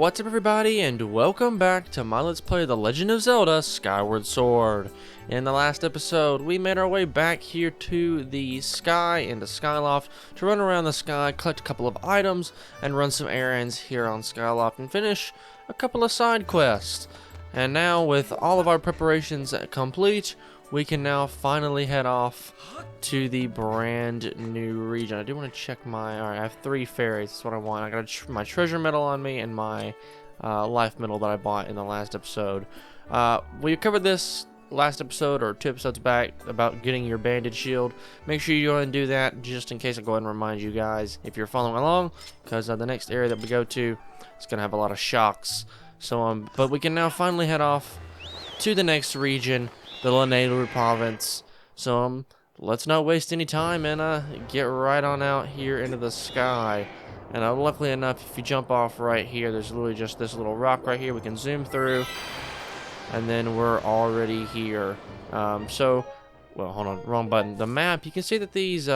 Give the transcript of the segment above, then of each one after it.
What's up everybody, and welcome back to my Let's Play The Legend of Zelda Skyward Sword. In the last episode, we made our way back here to the sky in the Skyloft to run around the sky, collect a couple of items, and run some errands here on Skyloft and finish a couple of side quests. And now, with all of our preparations complete, we can now finally head off to the brand new region. I do want to check my... Alright, I have 3 fairies. That's what I want. I got my treasure medal on me and my life medal that I bought in the last episode. We covered this last episode, or 2 episodes back, about getting your banded shield. Make sure you go ahead and do that, just in case. I'll go ahead and remind you guys if you're following along, because the next area that we go to is going to have a lot of shocks. So, but we can now finally head off to the next region, the Lanayru province. So let's not waste any time and get right on out here into the sky. And luckily enough, if you jump off right here, there's literally just this little rock right here we can zoom through, and then we're already here. Well, hold on, wrong button. The map, you can see that these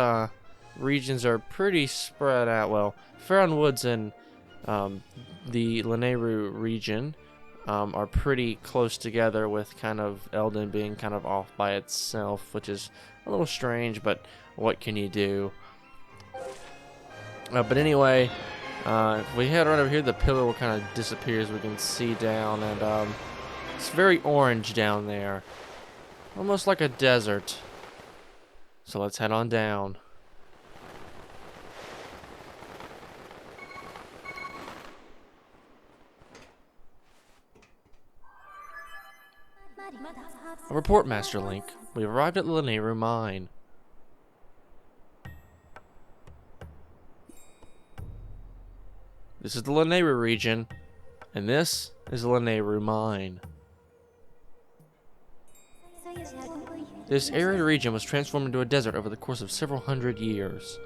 regions are pretty spread out. Well, Faron Woods and the Lanayru region are pretty close together, with kind of Eldin being kind of off by itself, which is a little strange, but what can you do? But anyway, if we head right over here, the pillar will kind of disappear as we can see down, and it's very orange down there, almost like a desert. So let's head on down. A report, Master Link. We've arrived at the Lanayru mine. This is the Lanayru region, and this is the Lanayru mine. This arid region was transformed into a desert over the course of several hundred years.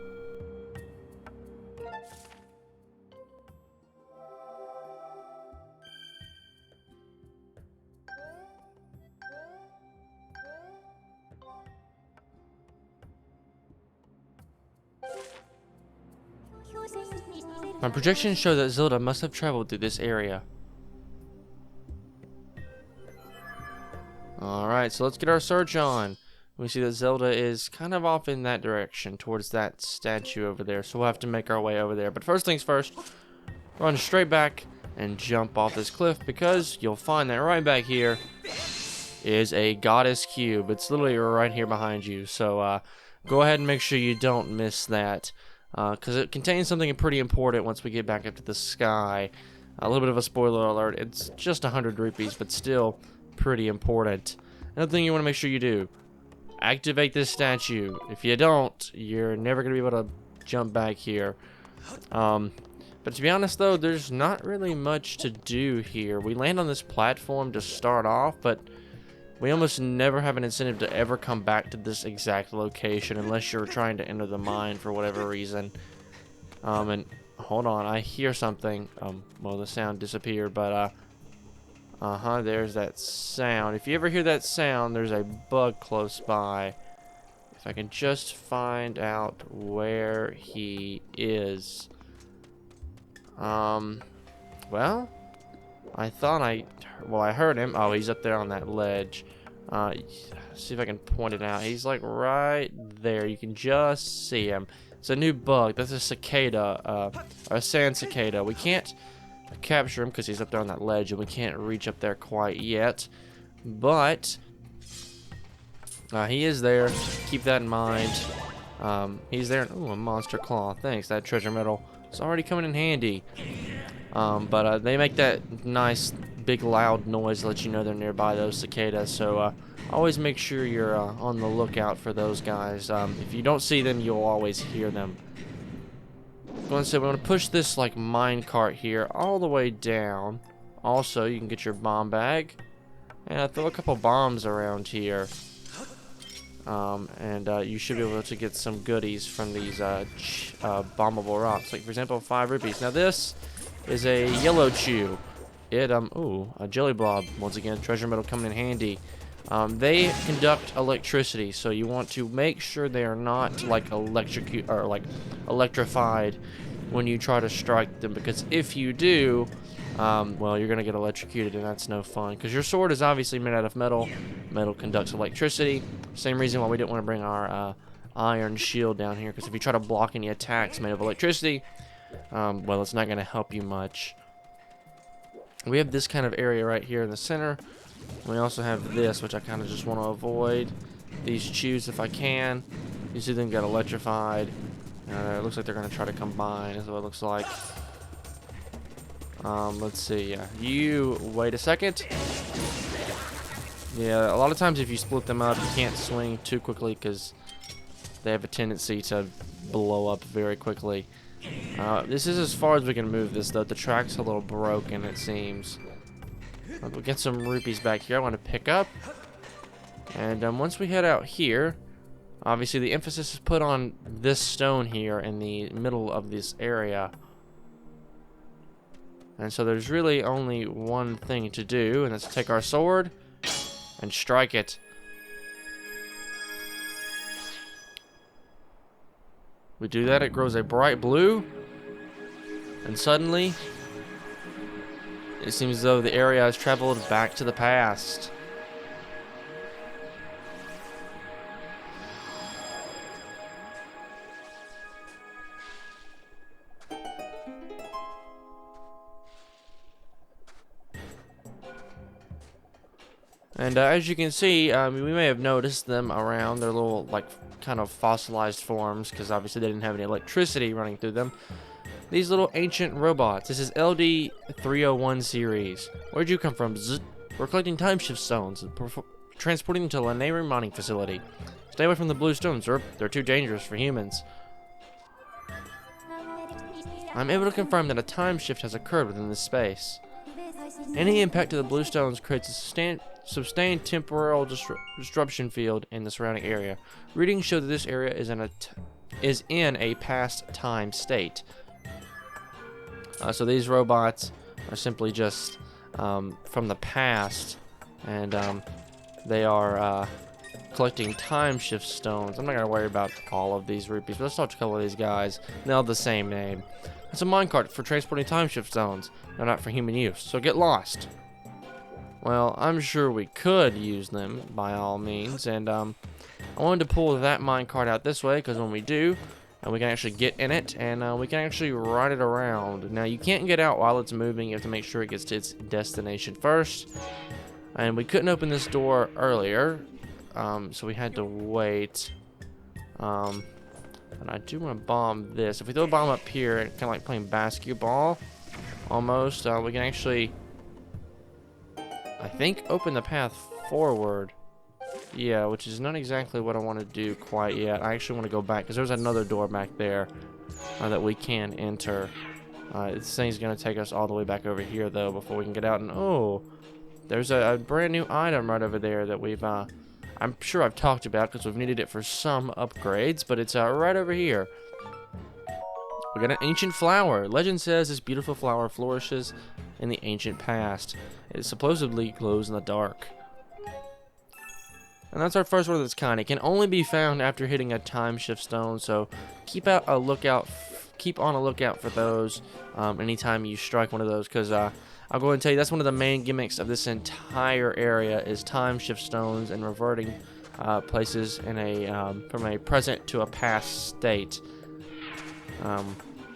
My projections show that Zelda must have traveled through this area. Alright, so let's get our search on. We see that Zelda is kind of off in that direction, towards that statue over there, so we'll have to make our way over there. But first things first, run straight back and jump off this cliff, because you'll find that right back here is a goddess cube. It's literally right here behind you, so go ahead and make sure you don't miss that. Because it contains something pretty important once we get back up to the sky. A little bit of a spoiler alert, it's just 100 rupees, but still pretty important. Another thing you want to make sure you do, activate this statue. If you don't, you're never going to be able to jump back here. But to be honest though, there's not really much to do here. We land on this platform to start off, but we almost never have an incentive to ever come back to this exact location unless you're trying to enter the mine for whatever reason. And hold on, I hear something. Well, the sound disappeared, but there's that sound. If you ever hear that sound, there's a bug close by. If I can just find out where he is. Well, I thought I heard him. Oh, he's up there on that ledge. See if I can point it out. He's like right there. You can just see him. It's a new bug. That's a cicada, a sand cicada. We can't capture him because he's up there on that ledge, and we can't reach up there quite yet. But he is there. Keep that in mind. He's there. Ooh, a monster claw. Thanks. That treasure medal is already coming in handy. But they make that nice big loud noise to let you know they're nearby, those cicadas, so always make sure you're on the lookout for those guys. If you don't see them, you'll always hear them. So we're going to push this like mine cart here all the way down. Also, you can get your bomb bag and throw a couple bombs around here. You should be able to get some goodies from these bombable rocks, like for example 5 rupees. Now this is a yellow chew. Ooh, a jelly blob. Once again, treasure medal coming in handy. They conduct electricity, so you want to make sure they are not like electrified when you try to strike them, because if you do, well, you're gonna get electrocuted, and that's no fun. Because your sword is obviously made out of metal. Metal conducts electricity. Same reason why we didn't want to bring our iron shield down here. Because if you try to block any attacks made of electricity, well, it's not gonna help you much. We have this kind of area right here in the center. We also have this, which I kind of just want to avoid. These chews if I can. You see them get electrified. It looks like they're going to try to combine, is what it looks like. Let's see. Yeah. You wait a second. Yeah, a lot of times if you split them up, you can't swing too quickly because they have a tendency to blow up very quickly. This is as far as we can move this, though. The track's a little broken, it seems. We'll get some rupees back here I want to pick up. And once we head out here, obviously the emphasis is put on this stone here in the middle of this area. And so there's really only one thing to do, and that's take our sword and strike it. We do that, it grows a bright blue, and suddenly it seems as though the area has traveled back to the past. And as you can see, we may have noticed them around. They're little, like, kind of fossilized forms, because obviously they didn't have any electricity running through them. These little ancient robots. This is LD-301 series. Where'd you come from? Zzz. We're collecting time shift stones and transporting them to Lanayru mining facility. Stay away from the blue stones, sir. They're too dangerous for humans. I'm able to confirm that a time shift has occurred within this space. Any impact to the blue stones creates a sustained temporal disruption field in the surrounding area. Readings show that this area is in a past time state. So these robots are simply just from the past, and they are collecting time shift stones. I'm not going to worry about all of these rupees, but let's talk to a couple of these guys. They all have the same name. It's a minecart for transporting time shift stones. They're not for human use, so get lost. Well, I'm sure we could use them by all means, and I wanted to pull that minecart out this way because when we do, we can actually get in it and we can actually ride it around. Now, you can't get out while it's moving. You have to make sure it gets to its destination first. And we couldn't open this door earlier, so we had to wait. And I do want to bomb this. If we throw a bomb up here, kind of like playing basketball, almost, we can actually, I think, open the path forward. Yeah, which is not exactly what I want to do quite yet. I actually want to go back, because there's another door back there that we can enter. This thing's going to take us all the way back over here, though, before we can get out. And, oh, there's a brand new item right over there that we've, I'm sure I've talked about, because we've needed it for some upgrades, but it's right over here. We got an ancient flower. Legend says this beautiful flower flourishes in the ancient past. It supposedly glows in the dark. And that's our first one of this kind. It can only be found after hitting a time shift stone, so keep on a lookout for those anytime you strike one of those, because I'll go ahead and tell you that's one of the main gimmicks of this entire area is time shift stones and reverting places in a from a present to a past state.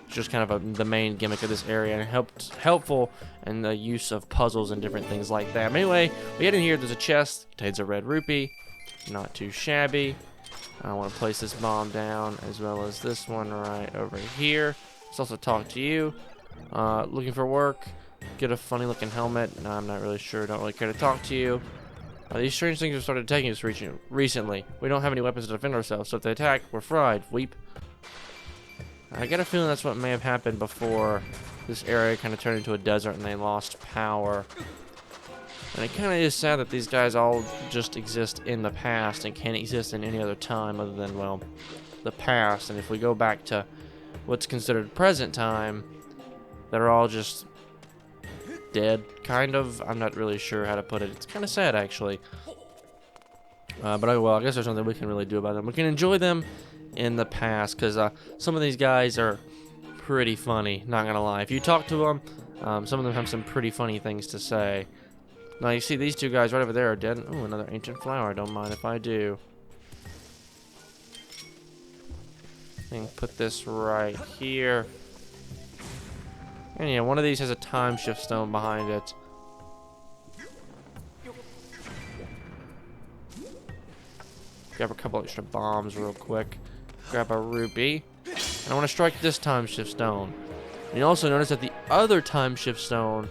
Just kind of the main gimmick of this area, and helpful in the use of puzzles and different things like that. But anyway, we get in here. There's a chest. Contains a red rupee. Not too shabby. I want to place this bomb down as well as this one right over here. Let's also talk to you. Looking for work. Get a funny looking helmet. No, I'm not really sure. Don't really care to talk to you. These strange things have started attacking us recently. We don't have any weapons to defend ourselves, so if they attack, we're fried. Weep. I get a feeling that's what may have happened before this area kind of turned into a desert and they lost power. And it kind of is sad that these guys all just exist in the past and can't exist in any other time other than, well, the past. And if we go back to what's considered present time, they're all just dead, kind of. I'm not really sure how to put it. It's kind of sad, actually. But I guess there's nothing we can really do about them. We can enjoy them in the past, because some of these guys are pretty funny, not gonna lie. If you talk to them, Some of them have some pretty funny things to say. Now you see these two guys right over there are dead. Ooh, another ancient flower. I don't mind if I do. And put this right here. And yeah, one of these has a time shift stone behind it. Grab a couple extra bombs real quick. Grab a rupee. And I want to strike this time shift stone. And you also notice that the other time shift stone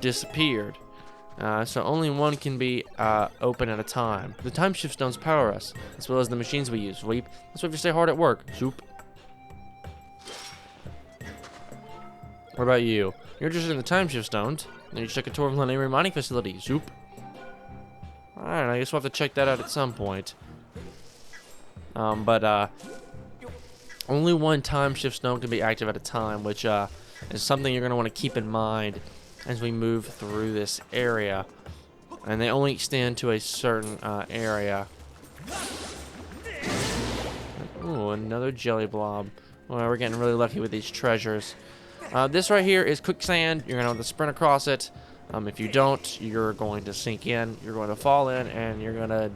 disappeared. So only one can be open at a time. The time shift stones power us, as well as the machines we use. Weep. That's why if you stay hard at work. Zoop. What about you? You're interested in the time shift stones. Then you check a tour of Lanayru mining facility. Zoop. Alright, I guess we'll have to check that out at some point. Only one time shift stone can be active at a time, which is something you're going to want to keep in mind as we move through this area. And they only extend to a certain area. Ooh, another jelly blob. Well, we're getting really lucky with these treasures. This right here is quicksand. You're going to have to sprint across it. If you don't, you're going to sink in, you're going to fall in, and you're going to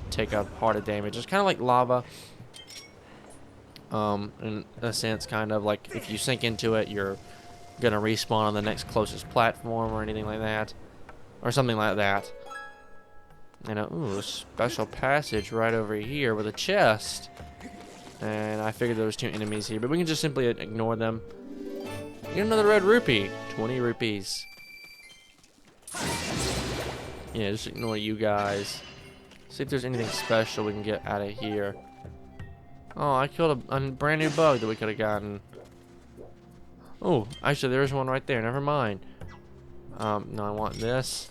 take a heart of damage. It's kind of like lava. In a sense, kind of like if you sink into it, you're going to respawn on the next closest platform or anything like that. Or something like that. And ooh, a special passage right over here with a chest. And I figured there was two enemies here, but we can just simply ignore them. Get another red rupee. 20 rupees. Yeah, just ignore you guys. See if there's anything special we can get out of here. Oh, I killed a brand new bug that we could have gotten. Oh, actually, there's one right there. Never mind. No, I want this.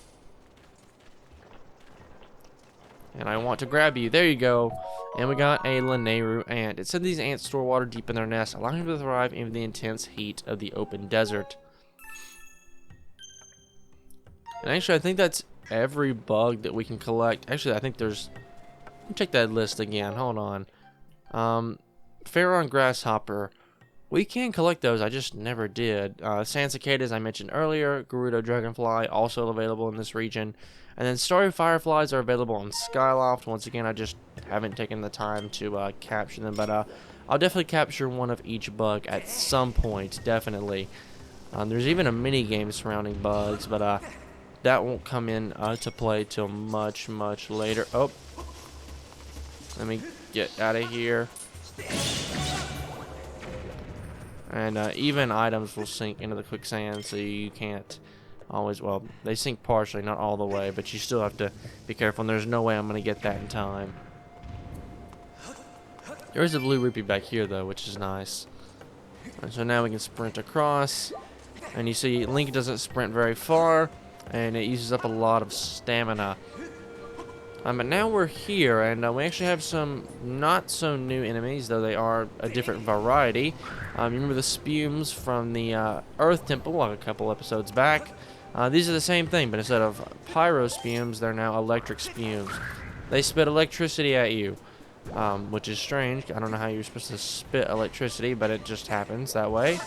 And I want to grab you. There you go. And we got a Lanayru ant. It said these ants store water deep in their nests, allowing them to thrive in the intense heat of the open desert. And actually, I think that's every bug that we can collect. Actually, I think there's... Let me check that list again. Hold on. Pharaoh grasshopper. We can collect those. I just never did. Sand cicadas I mentioned earlier. Gerudo dragonfly also available in this region. And then starry fireflies are available on Skyloft. Once again, I just haven't taken the time to capture them. But I'll definitely capture one of each bug at some point. Definitely. There's even a mini game surrounding bugs. But that won't come in to play till much, much later. Oh. Let me get out of here. And even items will sink into the quicksand, so you can't always, well, they sink partially, not all the way, but you still have to be careful, and there's no way I'm going to get that in time. There is a blue rupee back here, though, which is nice. And so now we can sprint across, and you see Link doesn't sprint very far, and it uses up a lot of stamina. But now we're here, and we actually have some not so new enemies, though they are a different variety. You remember the spumes from the Earth Temple, like a couple episodes back? These are the same thing, but instead of pyro spumes, they're now electric spumes. They spit electricity at you, which is strange. I don't know how you're supposed to spit electricity, but it just happens that way.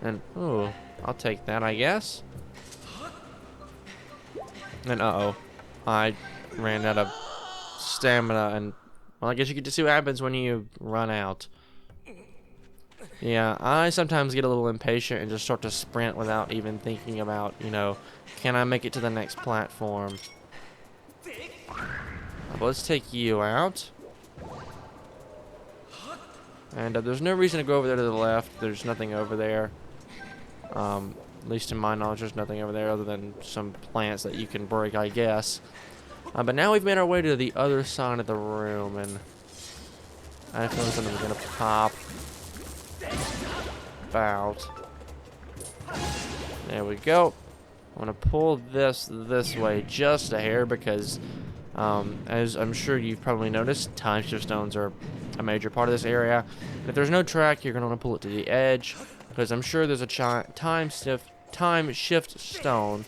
And, ooh, I'll take that, I guess. And, uh-oh, I ran out of stamina, and well, I guess you get to see what happens when you run out. Yeah, I sometimes get a little impatient and just start to sprint without even thinking about, you know, can I make it to the next platform? But let's take you out. And there's no reason to go over there to the left. There's nothing over there. At least in my knowledge, there's nothing over there other than some plants that you can break, I guess. But now we've made our way to the other side of the room, and I feel like something's gonna pop out. There we go. I'm gonna pull this way just a hair because, as I'm sure you've probably noticed, time shift stones are a major part of this area. And if there's no track, you're gonna want to pull it to the edge because I'm sure there's a time shift stone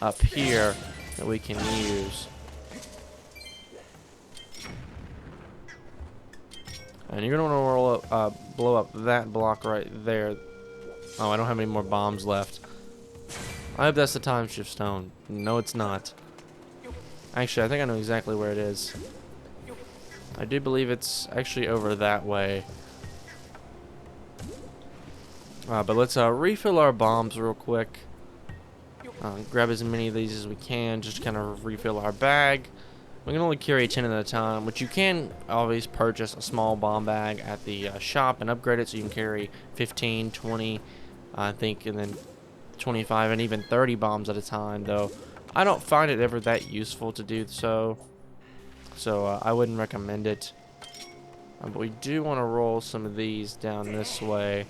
up here that we can use. And you're gonna want to blow up that block right there. Oh, I don't have any more bombs left. I hope that's the time shift stone. No, it's not. Actually, I think I know exactly where it is. I do believe it's actually over that way. But let's refill our bombs real quick. Grab as many of these as we can, just kind of refill our bag. We can only carry 10 at a time, which you can always purchase a small bomb bag at the shop and upgrade it so you can carry 15, 20, I think, and then 25 and even 30 bombs at a time, though I don't find it ever that useful to do so. So I wouldn't recommend it. But we do want to roll some of these down this way.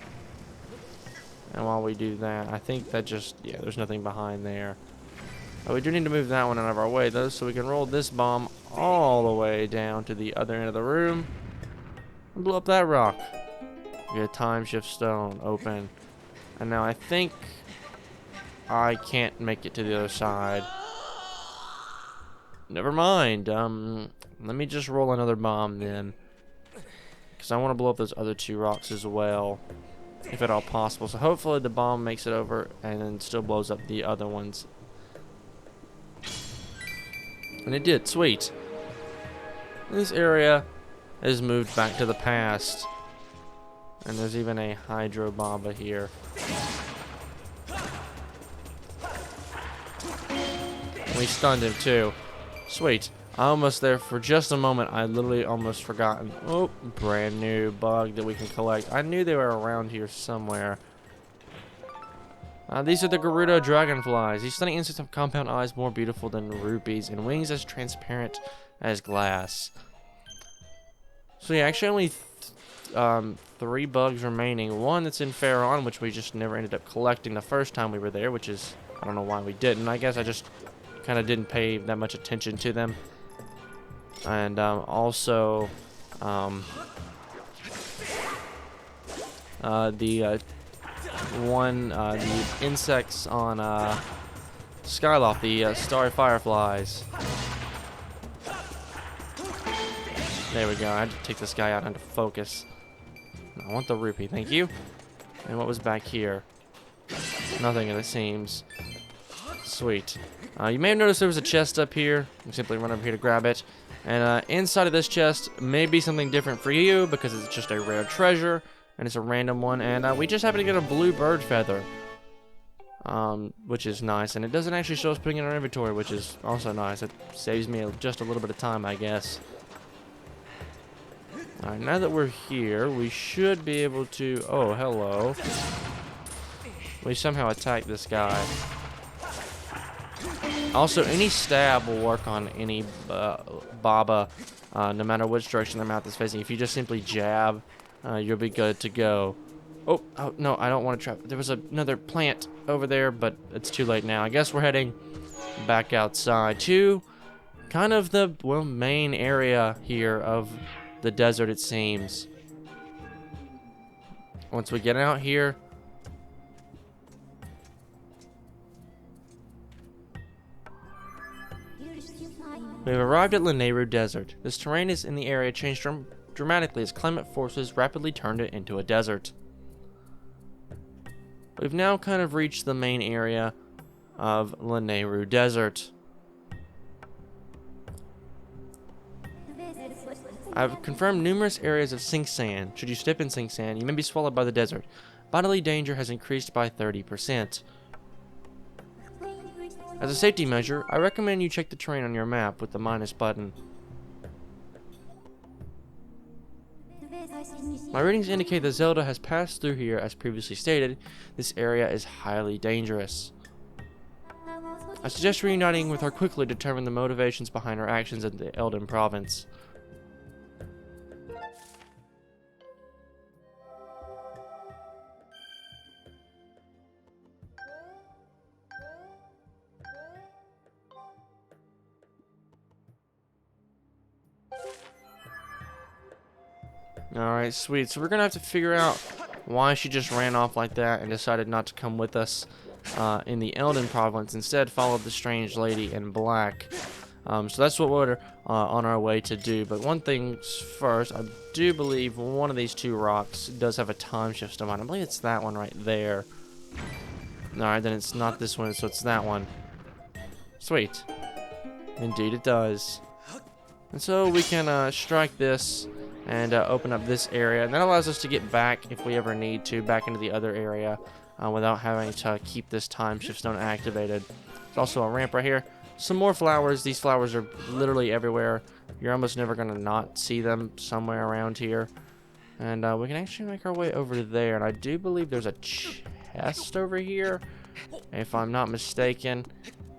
And while we do that, I think that just, yeah, there's nothing behind there. We do need to move that one out of our way, though, so we can roll this bomb all the way down to the other end of the room and blow up that rock. Get a time shift stone open. And now I think I can't make it to the other side. Never mind. Let me just roll another bomb then, because I want to blow up those other 2 rocks as well, if at all possible. So hopefully the bomb makes it over and then still blows up the other ones. And it did. Sweet. This area is moved back to the past. And there's even a Hydro Baba here. And we stunned him too. Sweet. Almost there for just a moment. I literally almost forgotten. Oh, brand new bug that we can collect. I knew they were around here somewhere. These are the Gerudo dragonflies. These stunning insects have compound eyes more beautiful than rupees and wings as transparent as glass. So yeah, actually only 3 bugs remaining. One that's in Pharaon, which we just never ended up collecting the first time we were there, which is, I don't know why we didn't. I guess I just kind of didn't pay that much attention to them. And also the insects on Skyloft, the starry fireflies. There we go. I had to take this guy out into focus. I want the rupee, thank you. And what was back here? Nothing, it seems. Sweet. You may have noticed there was a chest up here. You simply run over here to grab it. And inside of this chest may be something different for you, because it's just a rare treasure. And it's a random one, and we just happen to get a blue bird feather, which is nice, and it doesn't actually show us putting it in our inventory, which is also nice. It saves me just a little bit of time, I guess. Alright, now that we're here, we should be able to... Oh, hello. We somehow attacked this guy. Also, any stab will work on any Baba, no matter which direction their mouth is facing. If you just simply jab, you'll be good to go. Oh, no, I don't want to trap. There was another plant over there, but it's too late now. I guess we're heading back outside to kind of the, well, main area here of the desert, it seems. Once we get out here, we have arrived at Lanayru Desert. This terrain is in the area changed dramatically as climate forces rapidly turned it into a desert. We've now kind of reached the main area of Lanayru Desert. I've confirmed numerous areas of sink sand. Should you step in sink sand, you may be swallowed by the desert. Bodily danger has increased by 30%. As a safety measure, I recommend you check the terrain on your map with the minus button. My readings indicate that Zelda has passed through here as previously stated. This area is highly dangerous. I suggest reuniting with her quickly to determine the motivations behind her actions in the Elden Province. Alright, sweet. So we're going to have to figure out why she just ran off like that and decided not to come with us in the Elden Province. Instead, followed the strange lady in black. So that's what we're on our way to do. But one thing first, I do believe one of these 2 rocks does have a time shift stone. I believe it's that one right there. Alright, then it's not this one, so it's that one. Sweet. Indeed it does. And so we can strike this and open up this area. And that allows us to get back, if we ever need to, back into the other area without having to keep this time shift stone activated. There's also a ramp right here. Some more flowers. These flowers are literally everywhere. You're almost never going to not see them somewhere around here. And we can actually make our way over there. And I do believe there's a chest over here, if I'm not mistaken.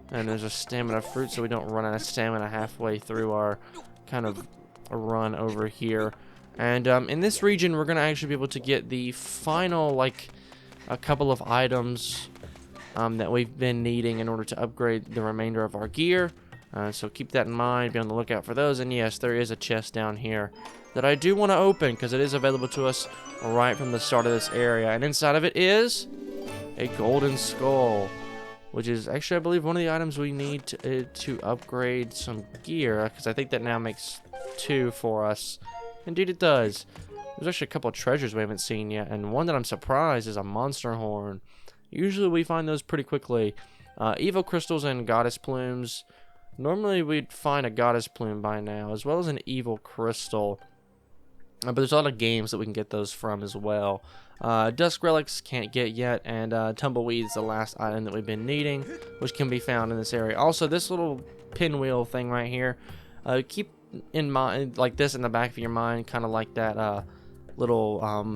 And there's a stamina fruit, so we don't run out of stamina halfway through our kind of run over here. And in this region, we're going to actually be able to get the final, like, a couple of items that we've been needing in order to upgrade the remainder of our gear. So keep that in mind, be on the lookout for those. And yes, there is a chest down here that I do want to open, because it is available to us right from the start of this area. And inside of it is a golden skull, which is actually, I believe, one of the items we need to upgrade some gear, because I think that now makes 2 for us. Indeed it does. There's actually a couple of treasures we haven't seen yet, and one that I'm surprised is a monster horn. Usually we find those pretty quickly. Evil crystals and goddess plumes. Normally we'd find a goddess plume by now, as well as an evil crystal. But there's a lot of games that we can get those from as well. Dusk relics can't get yet, and tumbleweed's the last item that we've been needing, which can be found in this area. Also, this little pinwheel thing right here, keep in mind, like this in the back of your mind, kind of like that little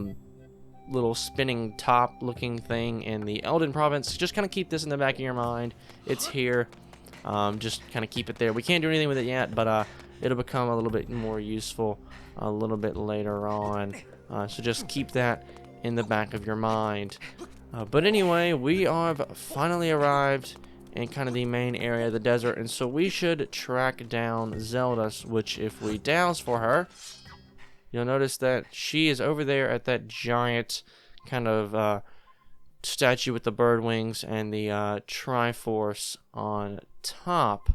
spinning top looking thing in the Elden province. Just kind of keep this in the back of your mind. It's here. Just kind of keep it there. We can't do anything with it yet, but it'll become a little bit more useful a little bit later on. So just keep that in the back of your mind. But anyway, we have finally arrived in kind of the main area of the desert, and so we should track down Zelda, which if we douse for her, you'll notice that she is over there at that giant kind of statue with the bird wings and the Triforce on top.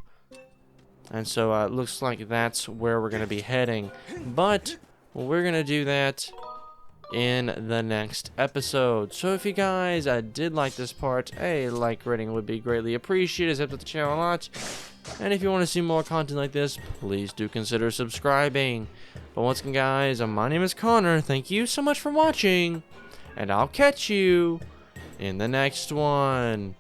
And so it looks like that's where we're going to be heading. But we're going to do that in the next episode. So if you guys did like this part, a like rating would be greatly appreciated. It's helped the channel a lot. And if you want to see more content like this, please do consider subscribing. But once again, guys, my name is Connor. Thank you so much for watching, and I'll catch you in the next one.